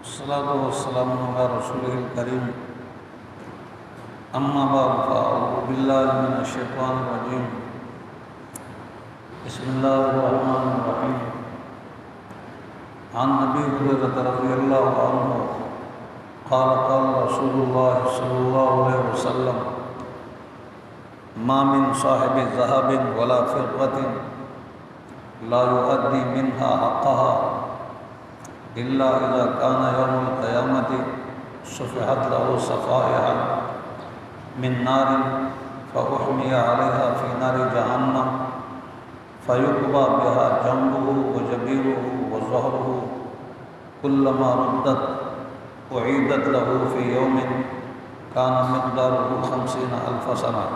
الصلاة والسلام على رسوله الكريم أما بعد فأعوذ بالله من الشيطان الرجيم بسم الله الرحمن الرحيم عن أبي هريرة رضي الله عنه قال قال رسول الله صلى الله عليه وسلم ما من صاحب ذهب ولا فضة لا يؤدي منها حقها إلا إذا كان يوم القيامة صفحت له صفائح من نار فأحمي عليها في نار جهنم فيقبى بها جنبه وجبينه وظهره كلما ردت أعيدت له في يوم كان مقداره 50,000 سنة.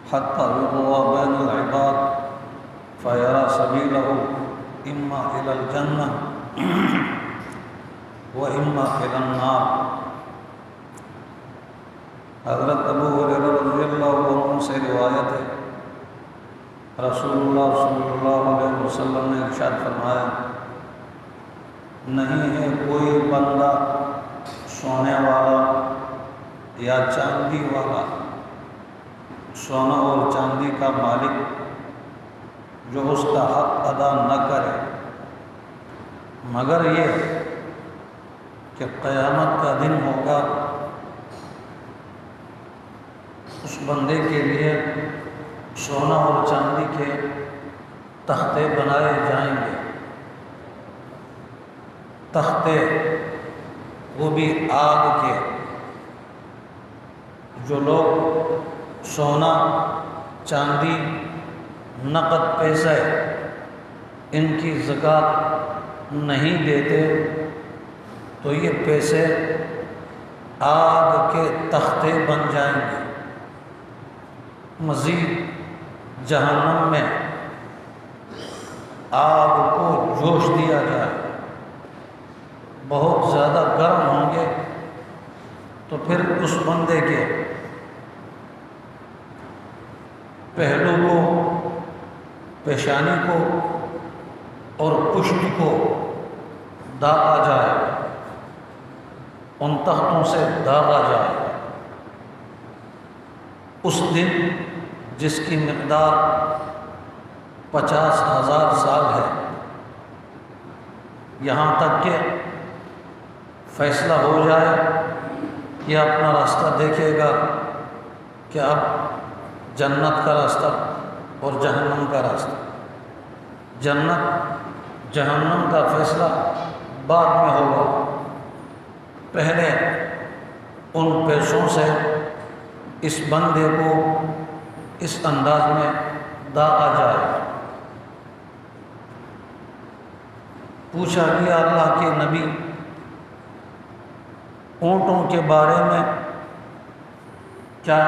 حتى يقضى بين العباد فيرى سبيله إما إلى الجنة وإما إلى النار. حضرت ابو ہریرہ رضی اللہ عنہ سے روایت ہے، رسول اللہ صلی اللہ علیہ وسلم نے ارشاد فرمایا، نہیں ہے کوئی بندہ سونے والا یا چاندی والا، سونا اور چاندی کا مالک جو اس کا حق ادا نہ کرے، مگر یہ کہ قیامت کا دن ہوگا، اس بندے کے لیے سونا اور چاندی کے تختے بنائے جائیں گے. تختے وہ بھی آگ کے. جو لوگ سونا چاندی نقد پیسے ان کی زکوٰۃ نہیں دیتے تو یہ پیسے آگ کے تختے بن جائیں گے. مزید جہنم میں آگ کو جوش دیا جائے، بہت زیادہ گرم ہوں گے، تو پھر اس بندے کے پہلو کو، پیشانی کو اور پشت کو داغا جائے، ان تختوں سے داغا جائے. اس دن جس کی مقدار 50,000 سال ہے، یہاں تک کہ فیصلہ ہو جائے، یہ اپنا راستہ دیکھے گا کہ اب جنت کا راستہ اور جہنم کا راستہ. جنت جہنم کا فیصلہ بعد میں ہوگا، پہلے ان پیسوں سے اس بندے کو اس انداز میں داغا جائے. پوچھا گیا اللہ کے نبی، اونٹوں کے بارے میں کیا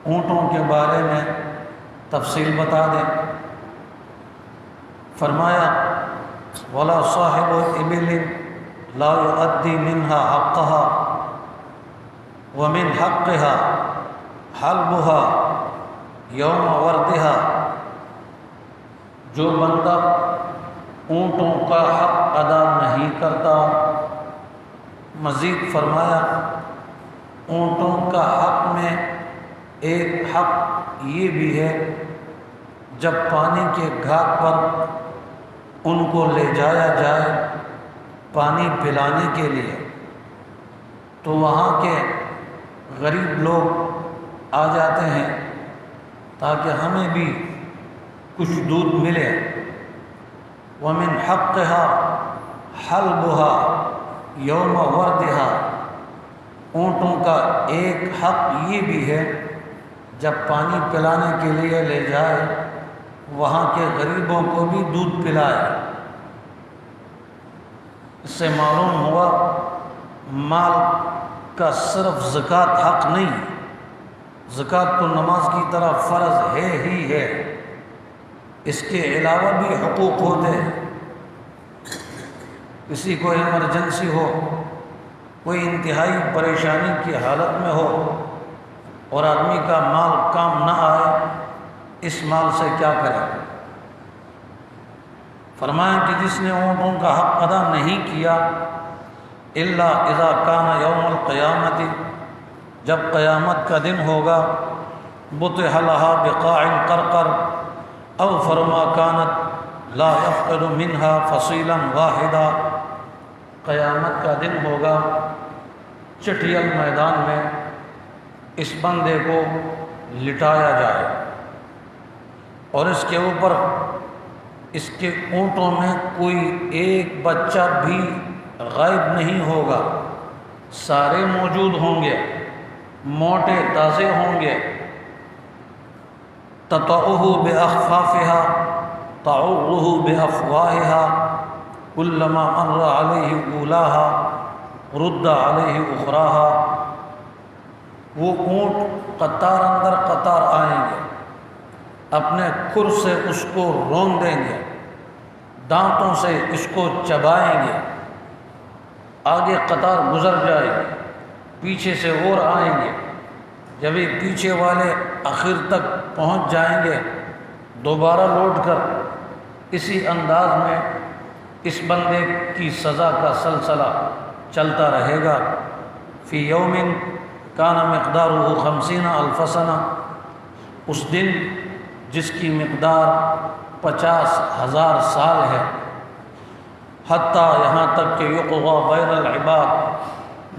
اونٹوں کے بارے میں تفصیل بتا دیں. فرمایا وَلَا صَاحِبُ إِبِلٍ لَا يُؤَدِّي مِنْهَا حَقَّهَا وَمِنْ حَقِّهَا حَلْبُهَا يَوْمَ وَرْدِهَا. جو بندہ اونٹوں کا حق ادا نہیں کرتا، مزید فرمایا اونٹوں کا حق میں ایک حق یہ بھی ہے، جب پانی کے گھاٹ پر ان کو لے جایا جائے پانی پلانے کے لیے، تو وہاں کے غریب لوگ آ جاتے ہیں تاکہ ہمیں بھی کچھ دودھ ملے. وَمِنْ حَقِّهَا حَلْبُهَا يَوْمَ وَرْدِهَا. اونٹوں کا ایک حق یہ بھی ہے، جب پانی پلانے کے لیے لے جائے وہاں کے غریبوں کو بھی دودھ پلائے. اس سے معلوم ہوا مال کا صرف زکوٰۃ حق نہیں، زکوٰۃ تو نماز کی طرح فرض ہے ہی ہے، اس کے علاوہ بھی حقوق ہوتے ہیں. کسی کو ایمرجنسی ہو، کوئی انتہائی پریشانی کی حالت میں ہو اور آدمی کا مال کام نہ آئے اس مال سے کیا کرے؟ فرمایا کہ جس نے اونٹوں کا حق ادا نہیں کیا، الا اذا کان یوم القیامت، جب قیامت کا دن ہوگا، بطح لها بقاع قرقر او فرما کانت لا یفقد منها فصیلا واحدا، قیامت کا دن ہوگا، چٹھیل میدان میں اس بندے کو لٹایا جائے اور اس کے اوپر اس کے اونٹوں میں کوئی ایک بچہ بھی غائب نہیں ہوگا، سارے موجود ہوں گے، موٹے تازے ہوں گے۔ تطعه بأخفافها تعره بأفواهها كلما مر عليه أولاها رد عليه أخراها، وہ اونٹ قطار اندر قطار آئیں گے، اپنے کھر سے اس کو رون دیں گے، دانتوں سے اس کو چبائیں گے، آگے قطار گزر جائے گی، پیچھے سے اور آئیں گے، جب یہ پیچھے والے آخر تک پہنچ جائیں گے، دوبارہ لوٹ کر اسی انداز میں اس بندے کی سزا کا سلسلہ چلتا رہے گا۔ فی یوم کان مقدارہ 50,000 سنہ، اس دن جس کی مقدار 50,000 سال ہے، حتیٰ یہاں تک کہ یقضی بین العباد،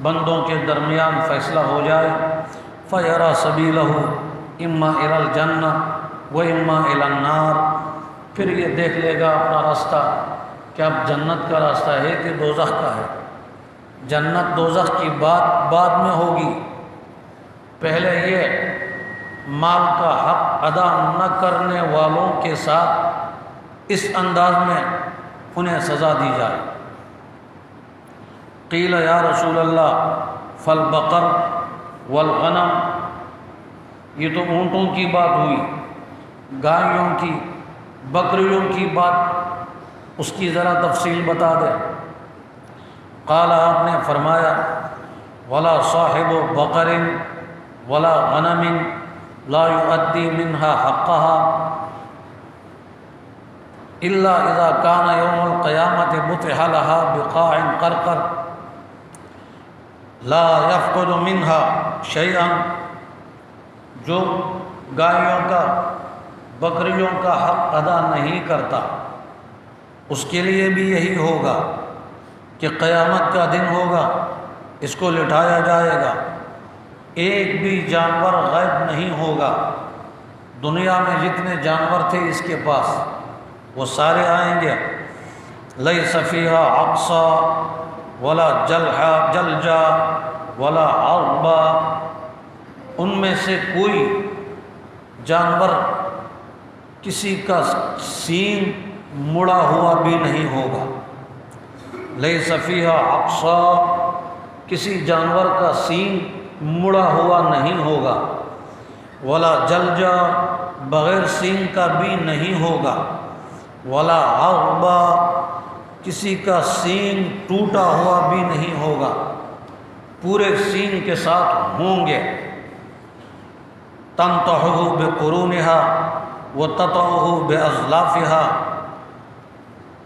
بندوں کے درمیان فیصلہ ہو جائے، فیری سبیلہ اما الی الجنہ و اما الی النار، پھر یہ دیکھ لے گا اپنا راستہ کہ اب جنت کا راستہ ہے کہ دوزخ کا ہے۔ جنت دوزخ کی بات بعد میں ہوگی، پہلے یہ مال کا حق ادا نہ کرنے والوں کے ساتھ اس انداز میں انہیں سزا دی جائے۔ قیل یا رسول اللہ فالبقر والغنم، یہ تو اونٹوں کی بات ہوئی، گایوں کی، بکریوں کی بات، اس کی ذرا تفصیل بتا دے۔ قال، آپ نے فرمایا ولا صاحب بقر ولا غنم لا يؤدي منها حقها الا اذا كان يوم القيامة بطح لها بقاع قرقر لا يفقد منها شيئا، جو گایوں کا بکریوں کا حق ادا نہیں کرتا، اس کے لیے بھی یہی ہوگا کہ قیامت کا دن ہوگا، اس کو لٹایا جائے گا، ایک بھی جانور غائب نہیں ہوگا، دنیا میں جتنے جانور تھے اس کے پاس وہ سارے آئیں گے، لیس فیہا عقصا ولا جلجا ولا عربا، ان میں سے کوئی جانور کسی کا سینگ مڑا ہوا بھی نہیں ہوگا، لیس فیہا عقصا، کسی جانور کا سینگ مڑا ہوا نہیں ہوگا، ولا جلجا، بغیر سینگ کا بھی نہیں ہوگا، ولا عربا، کسی کا سینگ ٹوٹا ہوا بھی نہیں ہوگا، پورے سینگ کے ساتھ ہوں گے۔ تنطحہ بقرونہا وتطعہ باظلافہا،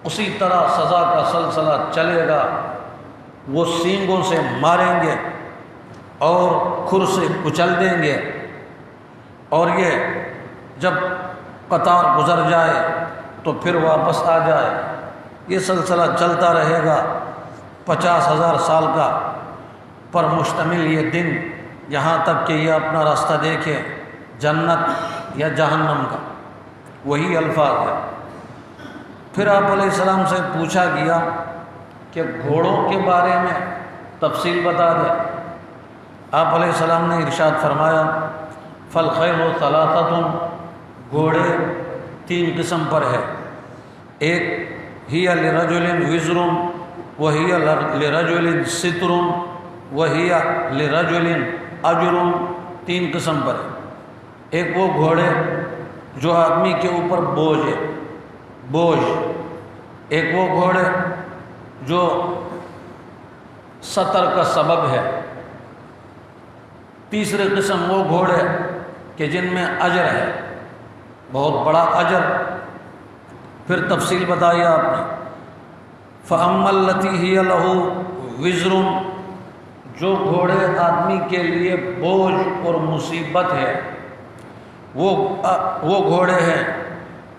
اسی طرح سزا کا سلسلہ چلے گا، وہ سینگوں سے ماریں گے اور کھر سے کچل دیں گے، اور یہ جب قطار گزر جائے تو پھر واپس آ جائے، یہ سلسلہ چلتا رہے گا 50,000 سال کا پر مشتمل یہ دن، یہاں تک کہ یہ اپنا راستہ دیکھے جنت یا جہنم کا، وہی الفاظ ہے۔ پھر آپ علیہ السلام سے پوچھا گیا کہ گھوڑوں کے بارے میں تفصیل بتا دیں۔ آپ علیہ السلام نے ارشاد فرمایا فالخیل ثلاثۃ، گھوڑے 3 قسم پر ہے، ایک ہی لرجل وزر وہی لرجل ستر وہی لرجل اجر، 3 قسم پر ہے۔ ایک وہ گھوڑے جو آدمی کے اوپر بوجھ ہے، بوجھ، ایک وہ گھوڑے جو سطر کا سبب ہے، تیسرے قسم وہ گھوڑے کہ جن میں اجر ہے، بہت بڑا اجر۔ پھر تفصیل بتائی آپ نے، فَأَمَّا الَّتِي هِيَ لَهُ وِزْرٌ، جو گھوڑے آدمی کے لیے بوجھ اور مصیبت ہے، وہ گھوڑے ہیں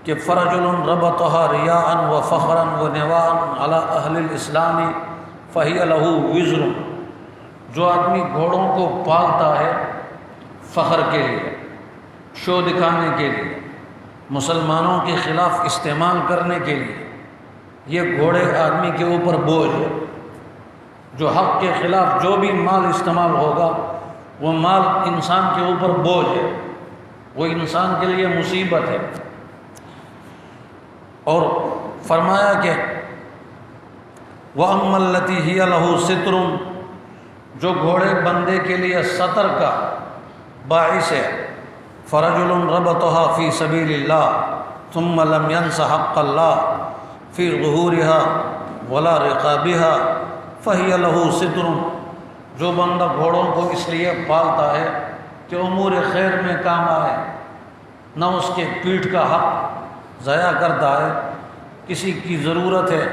کہ فَرَجُلٌ رَبَطَهَا رِيَاءً وَفَخْرًا وَنِوَاءً عَلَى أَهْلِ الْإِسْلَامِ فَهِيَ لَهُ وِزْرٌ، جو آدمی گھوڑوں کو پالتا ہے فخر کے لیے، شو دکھانے کے لیے، مسلمانوں کے خلاف استعمال کرنے کے لیے، یہ گھوڑے آدمی کے اوپر بوجھ ہے۔ جو حق کے خلاف جو بھی مال استعمال ہوگا وہ مال انسان کے اوپر بوجھ ہے، وہ انسان کے لیے مصیبت ہے۔ اور فرمایا کہ وَأَمَّا الَّتِي هِيَ لَهُ سِتْرٌ، جو گھوڑے بندے کے لیے سطر کا باعث ہے، فَرَجُلٌ رَبَطَهَا فِي سَبِيلِ اللَّهِ ثُمَّ لَمْ يَنْسَ حَقَّ اللَّهِ فِي ظُهُورِهَا وَلَا رِقَابِهَا فَهِيَ لَهُ سِتْرٌ، جو بندہ گھوڑوں کو اس لیے پالتا ہے کہ امور خیر میں کام آئے، نہ اس کے پیٹھ کا حق ضائع کرتا ہے، کسی کی ضرورت ہے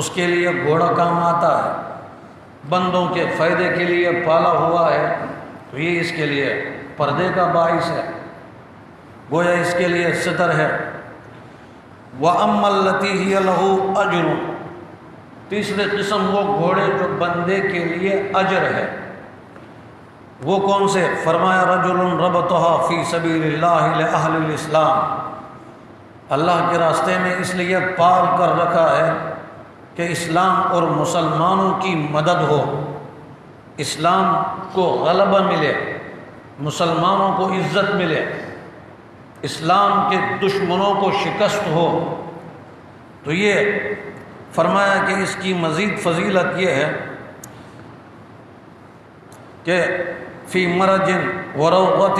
اس کے لیے گھوڑا کام آتا ہے، بندوں کے فائدے کے لیے پالا ہوا ہے تو یہ اس کے لیے پردے کا باعث ہے، گویا اس کے لیے ستر ہے۔ وَأَمَّا الَّتِي هِيَ لَهُ أَجْرٌ، تیسرے قسم وہ گھوڑے جو بندے کے لیے اجر ہے، وہ کون سے؟ فرمایا رَجُلٌ رَبَطَهَا فِي سَبِيلِ اللَّهِ لِأَهْلِ الْإِسْلَامِ، اللہ کے راستے میں اس لیے پال کر رکھا ہے کہ اسلام اور مسلمانوں کی مدد ہو، اسلام کو غلبہ ملے، مسلمانوں کو عزت ملے، اسلام کے دشمنوں کو شکست ہو۔ تو یہ فرمایا کہ اس کی مزید فضیلت یہ ہے کہ فی مرج وروغۃ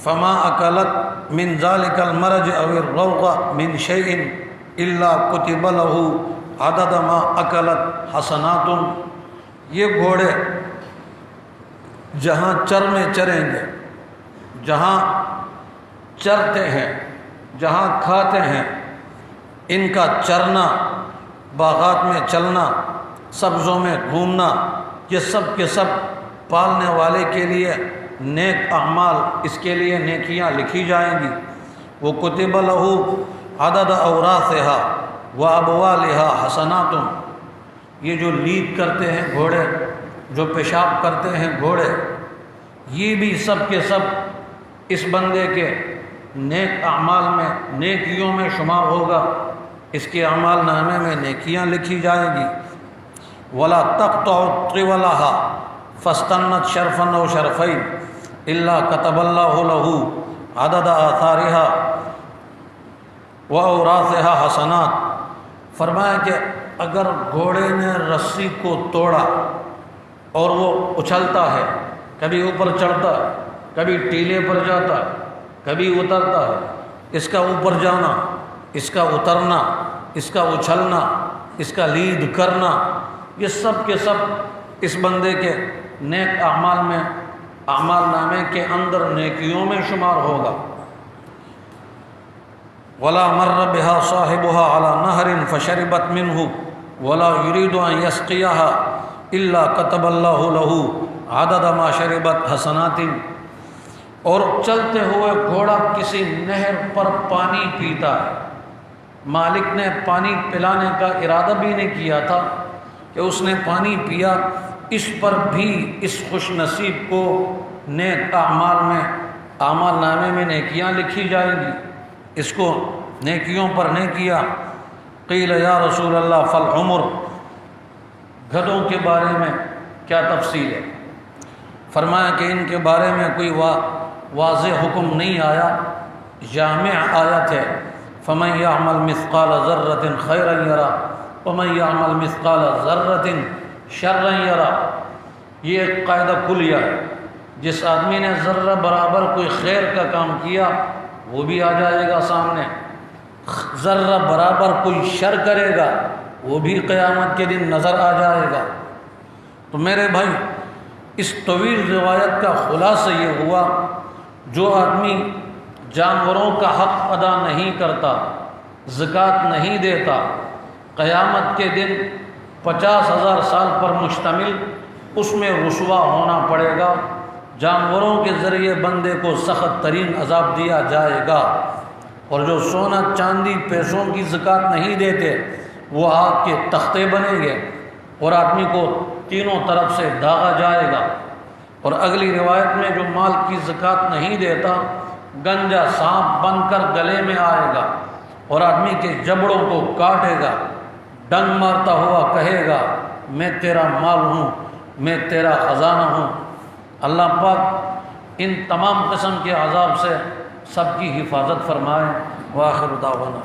فما اکلت من ذلک المرج او الروغ من شیء الا کتب له عدد ما اکلت حسنات، یہ گھوڑے جہاں چر میں چریں گے، جہاں چرتے ہیں، جہاں کھاتے ہیں، ان کا چرنا، باغات میں چلنا، سبزوں میں گھومنا، یہ سب کے سب پالنے والے کے لیے نیک اعمال، اس کے لیے نیکیاں لکھی جائیں گی۔ وہ کتب لہو عدد اوراثہا و ابوالہا حسنات، یہ جو لیڈ کرتے ہیں گھوڑے، جو پیشاب کرتے ہیں گھوڑے، یہ بھی سب کے سب اس بندے کے نیک اعمال میں، نیکیوں میں شمار ہوگا، اس کے اعمال نامے میں نیکیاں لکھی جائیں گی۔ ولا تقطع طولها فاستنت شرفا او شرفین الا كتب الله له عدد آثارها واوراثها حسنات، فرمایا کہ اگر گھوڑے نے رسی کو توڑا اور وہ اچھلتا ہے، کبھی اوپر چڑھتا ہے، کبھی ٹیلے پر جاتا ہے، کبھی اترتا ہے، اس کا اوپر جانا، اس کا اترنا، اس کا اچھلنا، اس کا لیڈ کرنا، یہ سب کے سب اس بندے کے نیک اعمال میں، اعمال نامے کے اندر نیکیوں میں شمار ہوگا۔ ولا مر بها صاحبها على نهر فشربت منه ولا يريد ان يسقيها الا كتب الله له عدد ما شربت حسنات، اور چلتے ہوئے گھوڑا کسی نہر پر پانی پیتا ہے، مالک نے پانی پلانے کا ارادہ بھی نہیں کیا تھا کہ اس نے پانی پیا، اس پر بھی اس خوش نصیب کو نیک اعمال میں، اعمال نامے میں نیکیاں لکھی جائیں گی، اس کو نیکیوں پر نہیں کیا۔ قیل یا رسول اللہ فالعمر، گدھوں کے بارے میں کیا تفصیل ہے؟ فرمایا کہ ان کے بارے میں کوئی واضح حکم نہیں آیا، جامع آیت ہے، فمن یعمل مثقال ذرۃ خیرا یرا ومن یعمل مثقال ذرۃ شرا یرا، یہ ایک قاعدہ کلیہ ہے، جس آدمی نے ذرہ برابر کوئی خیر کا کام کیا وہ بھی آ جائے گا سامنے، ذرہ برابر کوئی شر کرے گا وہ بھی قیامت کے دن نظر آ جائے گا۔ تو میرے بھائی، اس طویل روایت کا خلاصہ یہ ہوا، جو آدمی جانوروں کا حق ادا نہیں کرتا، زکوٰۃ نہیں دیتا، قیامت کے دن 50,000 سال پر مشتمل اس میں رسوا ہونا پڑے گا۔ جانوروں کے ذریعے بندے کو سخت ترین عذاب دیا جائے گا، اور جو سونا چاندی پیسوں کی زکوٰۃ نہیں دیتے وہ آگ کے تختے بنیں گے اور آدمی کو تینوں طرف سے داغا جائے گا۔ اور اگلی روایت میں جو مال کی زکوٰۃ نہیں دیتا گنجا سانپ بن کر گلے میں آئے گا اور آدمی کے جبڑوں کو کاٹے گا، ڈنگ مارتا ہوا کہے گا میں تیرا مال ہوں، میں تیرا خزانہ ہوں۔ اللہ پاک ان تمام قسم کے عذاب سے سب کی حفاظت فرمائے۔ وآخر دعوانا